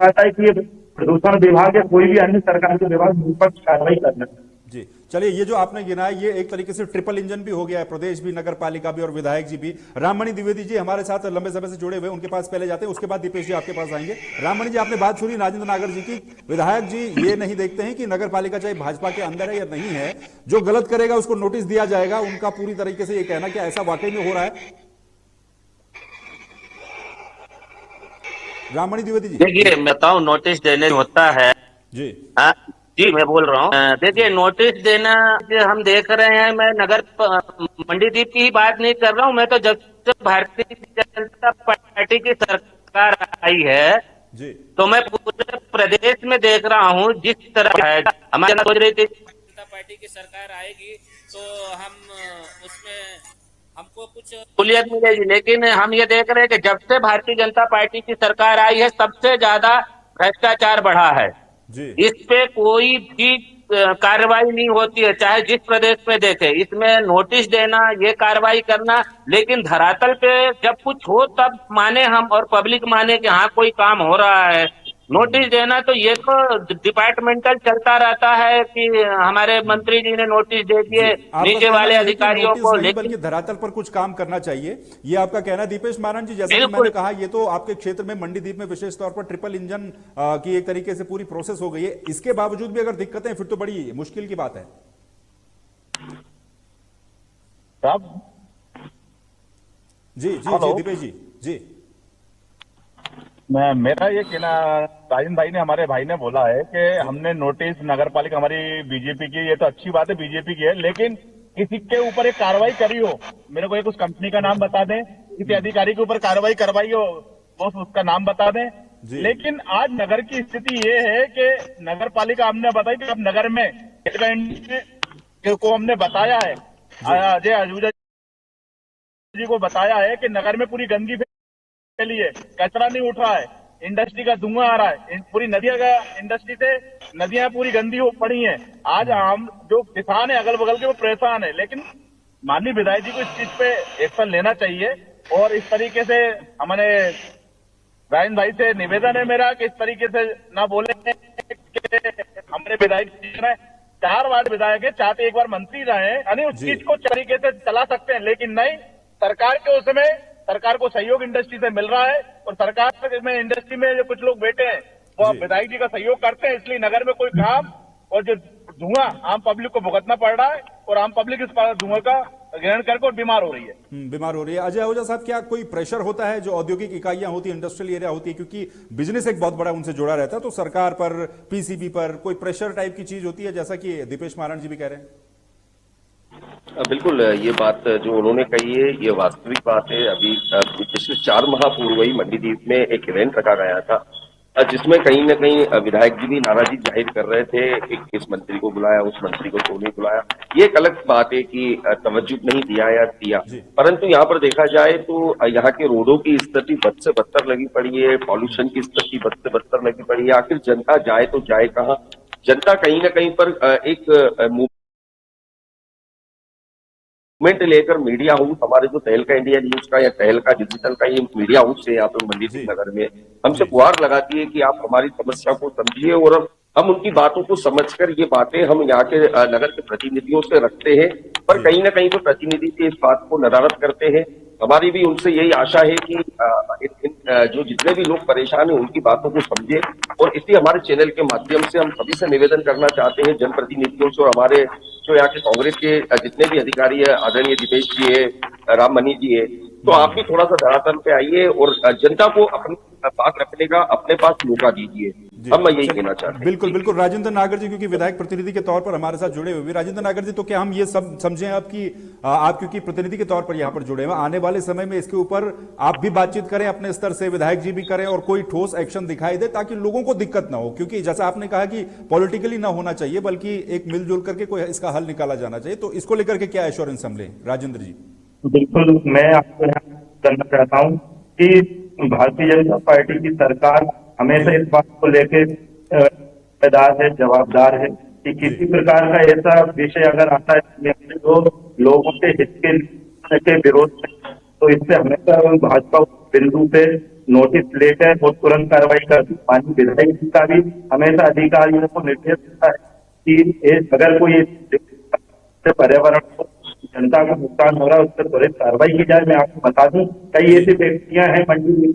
चाहता है कि ये प्रदूषण विभाग या कोई भी अन्य सरकार के विभाग निष्पक्ष कार्रवाई करना। जी चलिए, ये जो आपने गिनाया ये एक तरीके से ट्रिपल इंजन भी हो गया है, प्रदेश भी, नगर पालिका भी और विधायक जी भी। राममणि द्विवेदी जी हमारे साथ लंबे समय से जुड़े हुए, उनके पास पहले जाते हैं, उसके बाद दीपेश जी आपके पास आएंगे। राममणि जी, आपने बात सुनी राजेंद्र नागर जी की। विधायक जी ये नहीं देखते हैं कि नगर पालिका चाहे भाजपा के अंदर है या नहीं है, जो गलत करेगा उसको नोटिस दिया जाएगा, उनका पूरी तरीके से ये कहना, क्या ऐसा वाकई में हो रहा है? राममणि द्विवेदी जी। देखिए, मैं बताऊं, नोटिस देने होता है। जी हाँ जी, मैं बोल रहा हूँ। देखिए, नोटिस देना जो हम देख रहे हैं, मैं मंडीदीप की ही बात नहीं कर रहा हूँ। मैं तो जब से भारतीय जनता पार्टी की सरकार आई है, जी तो मैं पूरे प्रदेश में देख रहा हूँ जिस तरह है। हमारी सोच रही थी जनता पार्टी की सरकार आएगी तो हम उसमें हमको कुछ सहूलियत मिलेगी, लेकिन हम ये देख रहे हैं कि जब से भारतीय जनता पार्टी की सरकार आई है, सबसे ज्यादा भ्रष्टाचार बढ़ा है। जी इस पे कोई भी कार्रवाई नहीं होती है, चाहे जिस प्रदेश में देखे। इसमें नोटिस देना, ये कार्रवाई करना, लेकिन धरातल पे जब कुछ हो तब माने हम, और पब्लिक माने कि हाँ कोई काम हो रहा है। नोटिस देना तो ये तो डिपार्टमेंटल चलता रहता है कि हमारे मंत्री जी ने नोटिस दे जी दिए आपका नीचे कहना वाले यह है कि अधिकारियों नोटिस को, नहीं लेकिन बल्कि धरातल पर कुछ काम करना चाहिए, ये आपका कहना है। दीपेश मारन जी, जैसा कि मैंने बिल्कुल कहा, ये तो आपके क्षेत्र में मंडीदीप में विशेष तौर पर ट्रिपल इंजन की एक तरीके से पूरी प्रोसेस हो गई है, इसके बावजूद भी अगर दिक्कतें, फिर तो बड़ी मुश्किल की बात है। साहब जी जी जी हेलो। दीपेश जी। जी मेरा ये कहना, राजन भाई ने, हमारे भाई ने बोला है कि हमने नोटिस, नगर पालिका हमारी बीजेपी की, ये तो अच्छी बात है बीजेपी की है, लेकिन किसी के ऊपर एक कार्रवाई करी हो, मेरे को एक उस कंपनी का नाम बता दें, किसी अधिकारी के ऊपर कार्रवाई करवाई हो, बस उसका नाम बता दें। जी लेकिन आज नगर की स्थिति ये है कि नगर पालिका, हमने बताई कि अब नगर में को हमने बताया है, अजय आहूजा जी को बताया है कि नगर में पूरी गंदगी फैली है, कचरा नहीं उठ रहा है, इंडस्ट्री का धुआं आ रहा है, पूरी नदियां का, इंडस्ट्री से नदियां पूरी गंदी हो पड़ी हैं। आज हम जो किसान है अगल बगल के, वो परेशान है, लेकिन माननीय विधायक जी को इस चीज पे एक्शन लेना चाहिए। और इस तरीके से हमारे राजन भाई से निवेदन है मेरा कि इस तरीके से ना बोले कि हमारे विधायक जी ने 4 वार्ड विधायक है, चाहते एक बार मंत्री रहे, यानी उस जी चीज को तरीके से चला सकते हैं, लेकिन नहीं, सरकार के उसमें, सरकार को सहयोग इंडस्ट्री से मिल रहा है, और सरकार में, इंडस्ट्री में जो कुछ लोग बैठे हैं वो जी विधायक जी का सहयोग करते हैं, इसलिए नगर में कोई काम और जो धुआं आम पब्लिक को भुगतना पड़ रहा है, और आम पब्लिक इस धुआं का ग्रहण करके और बीमार हो रही है। बीमार हो रही है। अजय आहूजा साहब, क्या कोई प्रेशर होता है, जो औद्योगिक इकाइयां होती है, इंडस्ट्रियल एरिया होती है, क्योंकि बिजनेस एक बहुत बड़ा उनसे जुड़ा रहता है, तो सरकार पर, पीसीबी पर कोई प्रेशर टाइप की चीज होती है, जैसा कि दीपेश मारन जी भी कह रहे हैं? बिल्कुल, ये बात जो उन्होंने कही है ये वास्तविक बात है। अभी पिछले 4 माह पूर्व ही मंडीदीप में एक इवेंट रखा गया था, जिसमें कहीं न कहीं विधायक जी भी नाराजगी जाहिर कर रहे थे, इस मंत्री को बुलाया, उस मंत्री को क्यों नहीं बुलाया। ये एक अलग बात है कि तवज्जो नहीं दिया या दिया, परंतु यहाँ पर देखा जाए तो यहाँ के रोडों की स्थिति बद से बदतर लगी पड़ी है, पॉल्यूशन की स्थिति बद से बदतर लगी पड़ी है। आखिर जनता जाए तो जाए कहाँ? जनता कहीं न कहीं पर एक मूवमेंट लेकर मीडिया हाउस, हमारे जो तहलका इंडिया न्यूज का या तहलका डिजिटल का ये मीडिया हाउस है यहाँ पे मंडीदीप नगर में, हमसे गुहार लगाती है कि आप हमारी समस्या को समझिए, और हम उनकी बातों को समझकर ये बातें हम यहाँ के नगर के प्रतिनिधियों से रखते हैं, पर कहीं ना कहीं वो प्रतिनिधि से इस बात को नदारद करते हैं। हमारी भी उनसे यही आशा है कि जो जितने भी लोग परेशान हैं उनकी बातों को समझे, और इसलिए हमारे चैनल के माध्यम से हम सभी से निवेदन करना चाहते हैं, जनप्रतिनिधियों से और हमारे जो यहाँ के कांग्रेस के जितने भी अधिकारी है, आदरणीय दीपेश जी है, राममणि जी है, तो आप भी थोड़ा सा धरातल पे आइए और जनता को अपनी बात रखने का अपने पास मौका दीजिए। हम यही कहना चाहते हैं। बिल्कुल बिल्कुल। राजेंद्र नागर जी, क्योंकि विधायक प्रतिनिधि के तौर पर हमारे साथ जुड़े हुए, राजेंद्र नागर जी, तो क्या हम ये सब समझें आप कि आप क्योंकि प्रतिनिधि के तौर पर यहाँ पर जुड़े हुए, आने वाले समय में इसके ऊपर आप भी बातचीत करें अपने स्तर से, विधायक जी भी करें, और कोई ठोस एक्शन दिखाई दे ताकि लोगों को दिक्कत ना हो, क्योंकि जैसा आपने कहा कि पॉलिटिकली ना होना चाहिए, बल्कि एक मिलजुल करके कोई इसका हल निकाला जाना चाहिए, तो इसको लेकर के क्या एश्योरेंस हम लें? राजेंद्र जी। बिल्कुल, मैं आपको यहाँ करना चाहता हूँ कि भारतीय जनता पार्टी की सरकार हमेशा इस बात को लेकर जिम्मेदार है, जवाबदार है कि किसी प्रकार का ऐसा विषय अगर आता है जो लोगों के हित के विरोध में, तो इससे हमेशा भाजपा बिंदु पे नोटिस लेकर और तुरंत कार्रवाई कर दी। माननीय विधायक जी का भी हमेशा अधिकारियों को निर्देश देता है कि अगर कोई पर्यावरण को, जनता को नुकसान हो रहा है, उस पर त्वरित कार्रवाई की जाए। मैं आपको बता दूं, कई ऐसी फैक्ट्रियां हैं मंडी में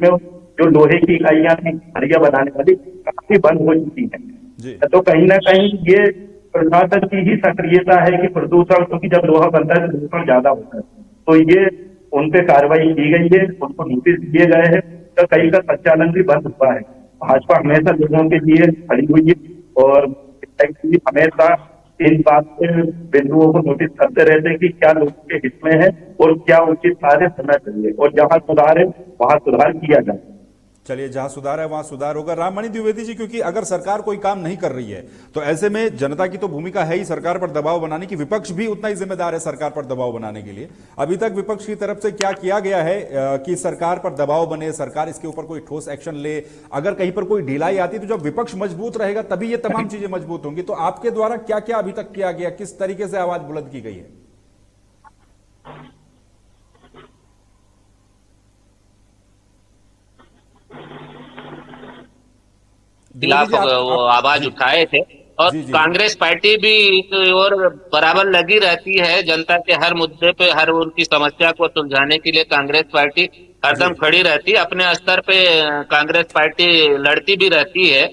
जो लोहे की इकाइयां थी, सरिया बनाने वाली, काफी बंद हो चुकी है। तो कहीं ना कहीं ये प्रशासन की ही सक्रियता है कि प्रदूषण, क्योंकि जब लोहा बनता है तो प्रदूषण ज्यादा होता है, तो ये उन पे कार्रवाई की गई है, उनको नोटिस दिए गए हैं, तो कई का संचालन भी बंद हुआ है। भाजपा हमेशा लोगों के लिए खड़ी हुई है और हमेशा इन बात के बिंदुओं को नोटिस करते रहते हैं कि क्या लोगों के हित में है और क्या उचित कार्य होना चाहिए, और जहां सुधार है वहां सुधार किया जाए। चलिए, जहां सुधार है वहां सुधार होगा। राममणि द्विवेदी जी, क्योंकि अगर सरकार कोई काम नहीं कर रही है तो ऐसे में जनता की तो भूमिका है ही सरकार पर दबाव बनाने की, विपक्ष भी उतना ही जिम्मेदार है सरकार पर दबाव बनाने के लिए। अभी तक विपक्ष की तरफ से क्या किया गया है कि सरकार पर दबाव बने, सरकार इसके ऊपर कोई ठोस एक्शन ले? अगर कहीं पर कोई ढिलाई आती है तो जब विपक्ष मजबूत रहेगा तभी ये तमाम चीजें मजबूत होंगी। तो आपके द्वारा क्या क्या अभी तक किया गया, किस तरीके से आवाज बुलंद की गई है? खिलाफ वो आवाज उठाए थे और कांग्रेस पार्टी भी इस ओर बराबर लगी रहती है। जनता के हर मुद्दे पे, हर उनकी समस्या को सुलझाने के लिए कांग्रेस पार्टी हरदम खड़ी रहती है। अपने स्तर पे कांग्रेस पार्टी लड़ती भी रहती है,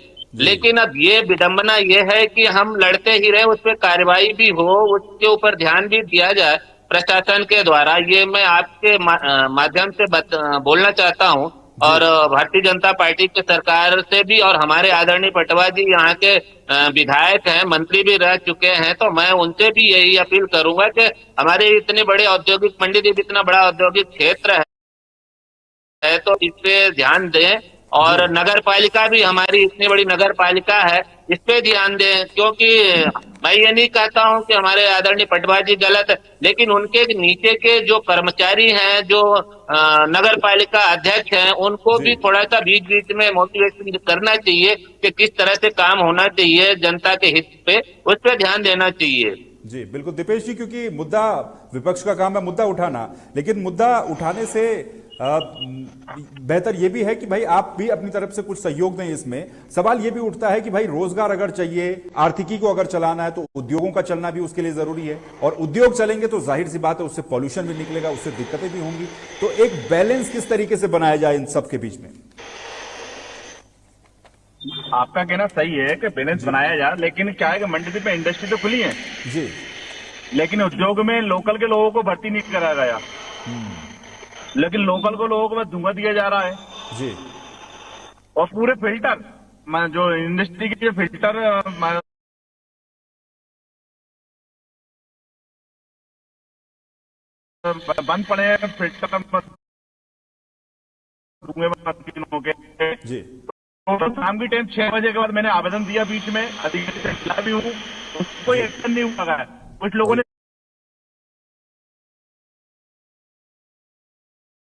लेकिन अब ये विडंबना ये है कि हम लड़ते ही रहे, उस पर कार्रवाई भी हो, उसके ऊपर ध्यान भी दिया जाए प्रशासन के द्वारा। ये मैं आपके माध्यम से बोलना चाहता हूँ। और भारतीय जनता पार्टी की सरकार से भी, और हमारे आदरणीय पटवा जी यहाँ के विधायक हैं, मंत्री भी रह चुके हैं, तो मैं उनसे भी यही अपील करूंगा कि हमारे इतने बड़े औद्योगिक मंडीदीप इतना बड़ा औद्योगिक क्षेत्र है तो इस पे ध्यान दें। और नगर पालिका भी, हमारी इतनी बड़ी नगर पालिका है, इस पे ध्यान दें। क्योंकि मैं ये नहीं कहता हूं कि हमारे आदरणीय पटवा जी गलत है, लेकिन उनके नीचे के जो कर्मचारी हैं, जो नगर पालिका अध्यक्ष हैं, उनको भी थोड़ा सा बीच बीच में मोटिवेशन करना चाहिए कि किस तरह से काम होना चाहिए, जनता के हित पे, उस पर ध्यान देना चाहिए। जी बिल्कुल दीपेश जी, क्योंकि मुद्दा विपक्ष का काम है मुद्दा उठाना, लेकिन मुद्दा उठाने से बेहतर यह भी है कि भाई आप भी अपनी तरफ से कुछ सहयोग दें। इसमें सवाल यह भी उठता है कि भाई रोजगार अगर चाहिए, आर्थिकी को अगर चलाना है तो उद्योगों का चलना भी उसके लिए जरूरी है, और उद्योग चलेंगे तो जाहिर सी बात है उससे पॉल्यूशन भी निकलेगा, उससे दिक्कतें भी होंगी। तो एक बैलेंस किस तरीके से बनाया जाए इन सब के बीच में? आपका कहना सही है कि बैलेंस बनाया जाए, लेकिन क्या है कि मंडीदीप में इंडस्ट्री तो खुली है जी, लेकिन उद्योग में लोकल के लोगों को भर्ती नहीं करा गया, लेकिन लोकल को लोगों को बस धुआं दिया जा रहा है जी। और पूरे फिल्टर, जो इंडस्ट्री के फिल्टर बंद पड़े हैं, फिल्टर धुएं के जी। तो शाम की टाइम 6 बजे के बाद मैंने आवेदन दिया, बीच में अधिकारी से मिला भी हूँ, उसको एक्शन नहीं हुआ है। कुछ लोगों ने